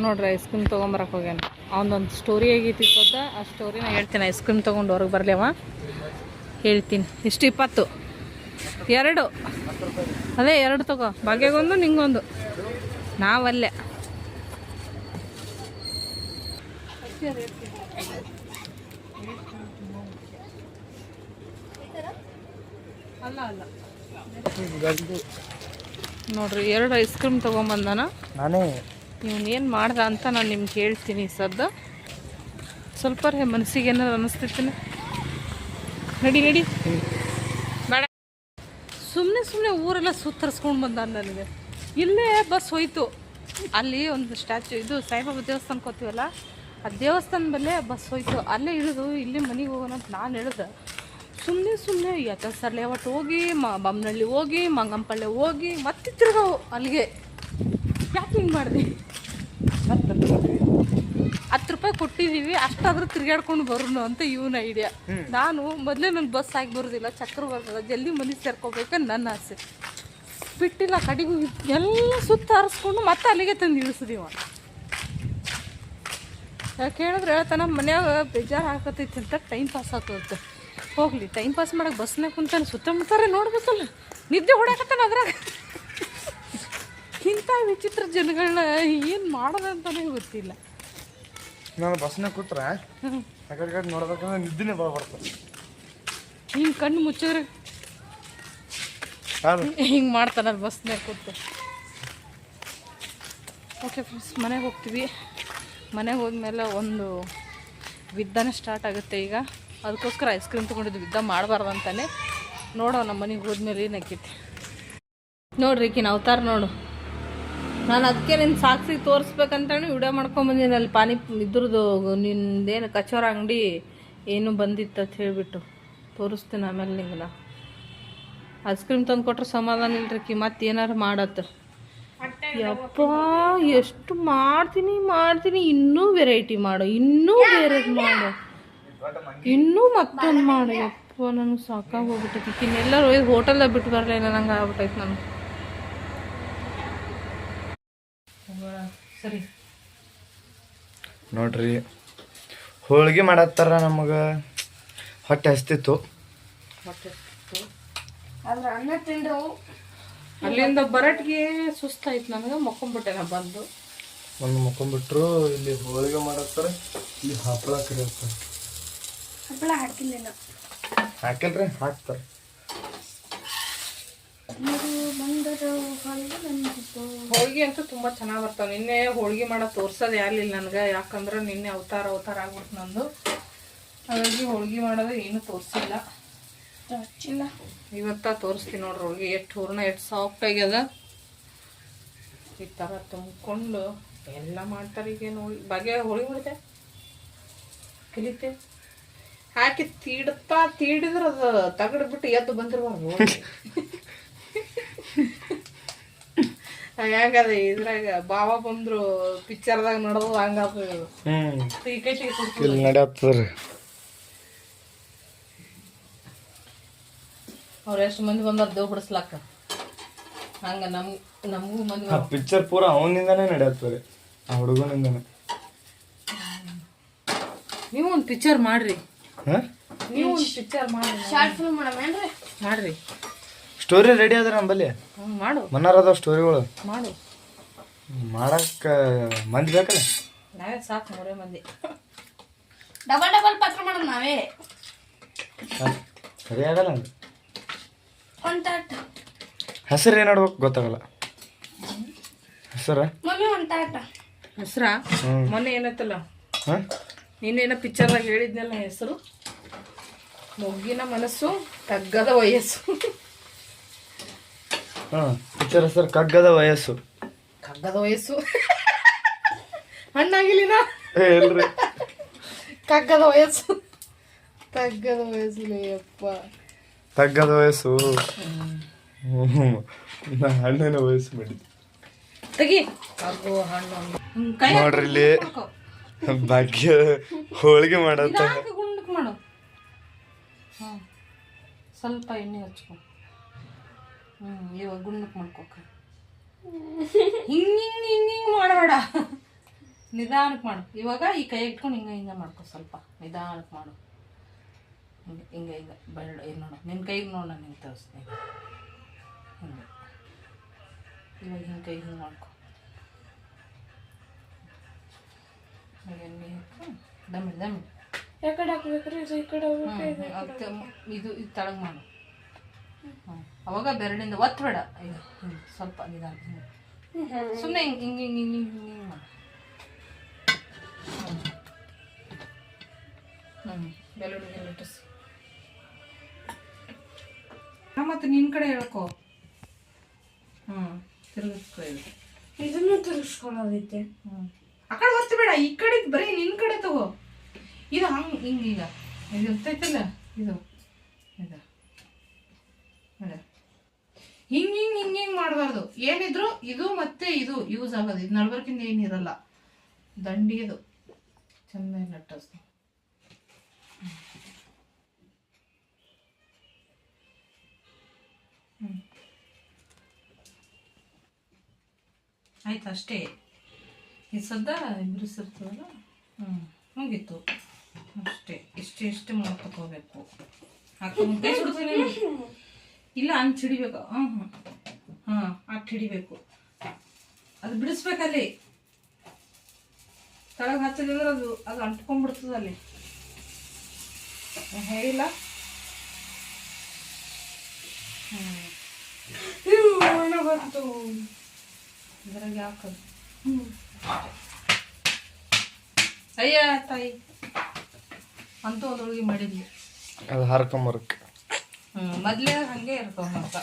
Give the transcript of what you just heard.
ನೋಡ್ರಿ ice cream ತೊಗೊಂಬರಕ್ಕೆ ಹೋಗ್ಯಾನ. ಅವನೊಂದು ಸ್ಟೋರಿ ಆಗೈತಿ ಸದ್ದ, ಆ ಸ್ಟೋರಿನ ಹೇಳ್ತೀನಿ. ಐಸ್ ಕ್ರೀಮ್ ತೊಗೊಂಡು ಹೊರಗೆ ಬರಲಿ ಅವ, ಹೇಳ್ತೀನಿ. ಇಷ್ಟು 20 2 ಅದೇ 2 ತಗೋ, ಭಾಗ್ಯಗೊಂದು ನಿಂಗೊಂದು. ನಾವಲ್ಲೇ ಅಲ್ಲ ಅಲ್ಲ ನೋಡ್ರಿ 2 ಐಸ್ ಕ್ರೀಮ್ ತೊಗೊಂಬಂದಾನ. ನಾನೇ ಇವನೇನು ಮಾಡ್ದ ಅಂತ ನಾನು ನಿಮ್ಗೆ ಹೇಳ್ತೀನಿ ಸದ್ದ. ಸ್ವಲ್ಪ ಮನಸ್ಸಿಗೆ ಏನಾರು ಅನ್ನಿಸ್ತೈತೀನಿ. ನಡಿ ನಡಿ ಬೇಡ, ಸುಮ್ಮನೆ ಊರೆಲ್ಲ ಸುತ್ತರಿಸ್ಕೊಂಡು ಬಂದ. ನನಗೆ ಇಲ್ಲೇ ಬಸ್ ಹೋಯ್ತು. ಅಲ್ಲಿ ಒಂದು ಸ್ಟ್ಯಾಚು, ಇದು ಸಾಯಿಬಾಬಾ ದೇವಸ್ಥಾನ ಕೂತೀವಲ್ಲ, ಆ ದೇವಸ್ಥಾನ ಬಲ್ಲೇ ಬಸ್ ಹೋಯ್ತು. ಅಲ್ಲೇ ಇಳಿದು ಇಲ್ಲಿ ಮನೆಗೆ ಹೋಗೋಣ ಅಂತ ನಾನು ಹೇಳಿದೆ. ಸುಮ್ಮನೆ ಸರ್ಲೆ ಒಟ್ಟು ಹೋಗಿ ಬೊಮ್ಮನಹಳ್ಳಿ ಹೋಗಿ ಮಂಗಂಪಳ್ಳಿ ಹೋಗಿ ಮತ್ತೆ ತಿರ್ಗಾವು ಅಲ್ಲಿಗೆ. ಯಾಕೆ ಹಿಂಗೆ ಮಾಡಿದೆ? 10 ರೂಪಾಯಿ ಕೊಟ್ಟಿದ್ದೀವಿ, ಅಷ್ಟಾದ್ರೂ ತಿರ್ಗಾಡ್ಕೊಂಡು ಬರೋಣ ಅಂತ ಇವನ ಐಡಿಯಾ. ನಾನು ಮೊದಲೇ ನನ್ನ ಬಸ್ ಆಗಿ ಬರೋದಿಲ್ಲ, ಚಕ್ರ ಬರ್ತದೆ, ಜಲ್ದಿ ಮನೆ ಸೇರ್ಕೋಬೇಕಂತ ನನ್ನ ಆಸೆ. ಬಿಟ್ಟಿಲ್ಲ, ಕಡೆಗೂ ಎಲ್ಲ ಸುತ್ತ ಹರಿಸ್ಕೊಂಡು ಮತ್ತೆ ಅಲ್ಲಿಗೆ ತಂದು ಇಳಿಸಿದೀವ. ಯಾಕೆ ಹೇಳಿದ್ರೆ ಹೇಳ್ತಾನೆ, ಮನ್ಯಾಗ ಬೇಜಾರು ಹಾಕತೈತಿ ಅಂತ ಟೈಮ್ ಪಾಸ್ ಆಗ್ತದೆ. ಹೋಗ್ಲಿ, ಟೈಮ್ ಪಾಸ್ ಮಾಡಕ್ಕೆ ಬಸ್ನಾಗ ಕುಂತಾನೆ, ಸುತ್ತಮುತ್ತಾರೆ ನೋಡ್ಬೇಕಲ್ಲ, ನಿದ್ದೆ ಹೊಡ್ಯಾಕತ್ತಾನ ಅದ್ರಾಗ. ಇಂಥ ವಿಚಿತ್ರ ಜನಗಳನ್ನ ಏನು ಮಾಡೋದಂತಾನೆ ಗೊತ್ತಿಲ್ಲ. ನಾನು ಬಸ್ನಾಗ ಕೂತ್ರೆ ಆ ಕಡೆ ನೋಡ್ಬೇಕಂದ್ರೆ ನಿದ್ದೆನೇ ಬರ್ತದೆ. ಹಿಂಗೆ ಕಣ್ಣು ಮುಚ್ಚಿದ್ರೆ ಹಿಂಗೆ ಮಾಡ್ತಾನ ಬಸ್ನಾಗ ಕೂತು. ಓಕೆ ಫ್ರೆಂಡ್ಸ್, ಮನೆಗೆ ಹೋಗ್ತೀವಿ. ಮನೆಗೆ ಹೋದ್ಮೇಲೆ ಒಂದು ವಿದ್ದಾನೆ ಸ್ಟಾರ್ಟ್ ಆಗುತ್ತೆ ಈಗ. ಅದಕ್ಕೋಸ್ಕರ ಐಸ್ ಕ್ರೀಮ್ ತೊಗೊಂಡಿದ್ದು, ವಿದ್ದ ಮಾಡಬಾರ್ದು ಅಂತಾನೆ. ನೋಡೋ ನಮ್ಮ ಮನೆಗೆ ಹೋದ್ಮೇಲೆ ಏನಾಕೈತಿ ನೋಡ್ರಿ. ಈಕಿನ ಅವತಾರ ನೋಡು. ನಾನು ಅದಕ್ಕೆ ನಿನ್ನ ಸಾಕ್ಷಿಗೆ ತೋರಿಸ್ಬೇಕಂತೇಳಿ ವಿಡಿಯೋ ಮಾಡ್ಕೊಂಬಂದಿನಿ. ಅಲ್ಲಿ ಪಾನಿ ಇದ್ರದ್ದು ನಿಂದೇನು ಕಚೋರ ಅಂಗಡಿ ಏನು ಬಂದಿತ್ತು ಅಂತ ಹೇಳಿಬಿಟ್ಟು ತೋರಿಸ್ತೀನಿ ಆಮೇಲೆ ನಿಂಗೆ. ನಾ ಐಸ್ ಕ್ರೀಮ್ ತಂದು ಕೊಟ್ರೆ ಸಮಾಧಾನ ಇಲ್ರಿ. ಮತ್ತೆ ಏನಾರು ಮಾಡತ್ತ. ಯಪ್ಪ ಎಷ್ಟು ಮಾಡ್ತೀನಿ, ಇನ್ನೂ ವೆರೈಟಿ ಮಾಡು, ಇನ್ನೂ ಬೇರೆದು ಮಾಡು, ಇನ್ನೂ ಮತ್ತೊಂದು ಮಾಡು. ಯಪ್ಪ ನನಗೆ ಸಾಕಾಗಿ ಹೋಗ್ಬಿಟ್ಟೈತಿ. ಇನ್ನೆಲ್ಲರೂ ಹೋಟೆಲ್ದಾಗ ಬಿಟ್ಟು ಬರಲಿಲ್ಲ ನಂಗೆ ಆಗ್ಬಿಟ್ಟೈತಿ. ನನಗೆ ಸರಿ ನೋಡ್ರಿ, ಹೋಳಿಗೆ ಮಾಡತ್ತಾರ. ನಮಗೆ ಹೊಟ್ಟೆ ಹಸ್ತಿತ್ತು. ಆದ್ರೆ ಅನ್ನ ತಿಂದು ಅಲ್ಲಿಂದ ಬರಟ್ಗೆ ಸುಸ್ತಾಯ್ತು ನನಗೆ. ಮಕ್ಕೊಂಬಿಟ್ಟೆ ನಾ ಬಂದು. ಒಂದು ಮಕ್ಕೊಂಬಿಟ್ರು. ಇಲ್ಲಿ ಹೋಳಿಗೆ ಮಾಡತ್ತಾರ, ಇಲ್ಲಿ ಹಪ್ಪಳ ಕರಿಯತ್ತಾರ. ಹಪ್ಪಳ ಹಾಕಿಲ್ಲ, ಹಾಕಿಲ್ರಿ, ಹಾಕ್ತಾರೆ. ಹೋಳಿಗೆ ಅಂತೂ ತುಂಬಾ ಚೆನ್ನಾಗಿ ಬರ್ತಾವ. ನಿನ್ನೆ ಹೋಳಿಗೆ ಮಾಡೋದು ತೋರ್ಸೋದು ಯಾರಿಲ್ಲ ನನಗೆ, ಯಾಕಂದ್ರೆ ನಿನ್ನೆ ಅವತಾರ ಆಗ್ಬಿಡ್ತು ನಂದು. ಹಾಗಾಗಿ ಹೋಳಿಗೆ ಮಾಡೋದು ಏನು ತೋರಿಸಿಲ್ಲ. ಇವತ್ತ ತೋರಿಸ್ತೀನಿ ನೋಡ್ರಿ. ಹೋಳಿಗೆ ಎಷ್ಟು ಹೂರ್ಣ ಎಷ್ಟು ಸಾಫ್ಟ್ ಆಗ್ಯದ. ಈ ಥರ ತುಂಬಿಕೊಂಡು ಎಲ್ಲ ಮಾಡ್ತಾರೆ. ಈಗೇನು ಬಗೆ ಹೋಳಿಗೆ ಮಾಡಿದೆ ಕಲಿತೆ ಹಾಕಿ ತೀಡಿದ್ರೆ ಅದು ತಗಡ್ಬಿಟ್ಟು ಎದ್ದು ಬಂದಿರ್ಬಾರ್ದು. ಹೆಂಗದ ಇದ್ರಾಗ ಬಾವ ಬಂದ್ರು ಪಿಕ್ಚರ್ದಾಗ ನೋಡೋದು ಹಂಗಾದ. ಅವ್ರ ಎಷ್ಟು ಮಂದಿ ಬಂದಾರ ದೇವ್ ಬಿಡಿಸ್ಲಾಕ. ಹಂಗ ನಮಗೂ ಮಂದಿ ಪಿಕ್ಚರ್ ಪೂರ ಅವನಿಂದಾನೇ ನಡೆಯತ್ತಾರೆ, ಆ ಹುಡುಗನಿಂದಾನೆ. ನೀವು ಒಂದು ಪಿಕ್ಚರ್ ಮಾಡ್ರಿ. ನೀವು ಒಂದು ಪಿಕ್ಚರ್ ಮಾಡ್ರಿ, ಶಾರ್ಟ್ ಫಿಲ್ಮ್ ಮಾಡ್ರಿ. ಸ್ಟೋರಿ ರೆಡಿ ಅದ ನಮ್ಮಲ್ಲಿ. ಮಾಡು, ಮನ್ನಾರದ ಸ್ಟೋರಿಗಳು ಮಾಡು. ಮಾಡಕ್ಕ ಮಂದಿ ಬೇಕಲ್ಲ. ನಾವೇ ಸಾಕು, 3 ಮಂದಿ. ಡಬಲ್ ಪಾತ್ರ ಮಾಡೋದು ನಾವೇ. ಸರಿ ಆಗಲ್ಲ. ಒಂದು ತಾಟ ಹೆಸರು ಏನು ಆಡ್ಬೇಕು ಗೊತ್ತಾಗಲ್ಲ. ಹೆಸರ ಮಮ್ಮಿ ಒಂದು ತಾಟ ಹೆಸ್ರ ಮೊನ್ನೆ ಏನತ್ತಲ್ಲ, ನೀನೇನೋ ಪಿಕ್ಚರ್ದಾಗ ಹೇಳಿದ್ನಲ್ಲ ಹೆಸರು. ಮೊಗ್ಗಿನ ಮನಸ್ಸು ಕಗ್ಗದ ವಯಸ್ಸು. ಪಿಕ್ಚರ್ ಹೆಸರು ಕಗ್ಗದ ವಯಸ್ಸು. ಕಗ್ಗದ ವಯಸ್ಸು ಹಣ್ಣಾಗಿಲಿನ ಕಗ್ಗದ ವಯಸ್ಸು. ತಗ್ಗದ ವಯಸ್ಸು ಅಪ್ಪ, ತಗ್ಗದ ವಯಸ್ಸು. ಹಣ್ಣಿನ ವಯಸ್ಸು ಮಾಡಿದ್ದೆ. ತೆಗಿ ನೋಡ್ರಿ, ಇಲ್ಲಿ ಭಾಗ್ಯ ಹೋಳಿಗೆ ಮಾಡತ್ತ. ಗುಂಡಕ್ ಮಾಡು. ಸ್ವಲ್ಪ ಎಣ್ಣೆ ಹಚ್ಕೊ. ಇವಾಗ ಗುಂಡಕ್ ಮಾಡ್ಕೋಕ. ಹಿಂಗ್ ಮಾಡಬೇಡ. ನಿಧಾನಕ್ಕೆ ಮಾಡು. ಇವಾಗ ಈ ಕೈ ಇಟ್ಕೊಂಡು ಹಿಂಗೆ ಮಾಡ್ಕೊ, ಸ್ವಲ್ಪ ನಿಧಾನಕ್ಕೆ ಮಾಡು. ಹಿಂಗೆ ಬೇಡ. ಏನು ನೋಡು, ನಿನ್ನ ಕೈಗೆ ನೋಡು, ನಾನು ಹಿಂಗೆ ತೋರಿಸ್ತೀನಿ. ಹಿಂಗೆ ಇವಾಗ ಹಿಂಗೆ ಕೈ ಹಿಂಗೆ ಮಾಡ್ಕೊ. ಎಣ್ಣೆ ಹಾಕು, ದಮ್ಮಿ ಯಾಕಡೆ ಹಾಕ್ಬೇಕ್ರಿ? ಈ ಕಡೆ ಇದು ತಳಗ್ ಮಾಡು. ಅವಾಗ ಬೆರಳಿಂದ ಒತ್ತಬೇಡ. ಇದು ಹಿಂಗೆ ಸ್ವಲ್ಪ ನಿಧಾನ, ಸುಮ್ಮನೆ ಹಿಂಗೆ ಮಾಡು. ಬೆಳ್ಳುಳ್ಳಿ ಲಟ್ಟಿಸಿ. ಮತ್ತು ನಿನ್ನ ಕಡೆ ಹೇಳ್ಕೊ. ತಿರುಗಿಸ್ಕೊ. ಇದನ್ನು ತಿರುಗಿಸ್ಕೊಳ್ಳೋದೈತೆ. ಆ ಕಡೆ ಒತ್ತಬೇಡ, ಈ ಕಡೆ ಬರೀ ನಿನ್ನ ಕಡೆ ತಗೋ. ಇದು ಹಿಂಗೀಗ ಇದು ಇರ್ತೈತಿಲ್ಲ, ಇದು ಹಿಂಗೆ ಮಾಡಬಾರ್ದು. ಏನಿದ್ರು ಇದು ಮತ್ತೆ ಇದು ಯೂಸ್ ಆಗೋದು. ಇದು ನಡ್ಬರ್ಕಿಂದ ಏನಿರಲ್ಲ. ದಂಡಿಗೆದು ಚೆನ್ನಾಗಿ ಲಟ್ಟಿಸ್ತು. ಆಯ್ತು, ಅಷ್ಟೇ. ಈ ಸದ್ದ ಬಿರುಸಿರ್ತದಲ್ಲ, ಮುಗೀತು ಅಷ್ಟೇ. ಇಷ್ಟೇ ಮಾಡ್ಕೋಬೇಕು. ಕೈ ಸುಡ್ತೀನಿ ಇಲ್ಲ, ಹಂಗೆ ಹಿಡಿಬೇಕು. ಅಷ್ಟು ಹಿಡಿಬೇಕು. ಅದು ಬಿಡಿಸ್ಬೇಕಲ್ಲಿ. ತಳಗೆ ಹಚ್ಚದಿದ್ರೆ ಅದು ಅಂಟ್ಕೊಂಡ್ಬಿಡ್ತದೆ ಅಲ್ಲಿ. ಹೇಳಿಲ್ಲ. ಬಂತು ಇದ್ರಾಗ ಹಾಕೋದು. ಅಯ್ಯ ತಾಯಿ, ಅಂತೂ ಒಂದು ಹುಡುಗಿ ಮಾಡಿದ್ವಿ. ಅದು ಹರ್ಕೊಂಬರಕ್ಕೆ ಮೊದಲೇ ಹಂಗೆ ಇರ್ತಾವ ಮತ್ತ.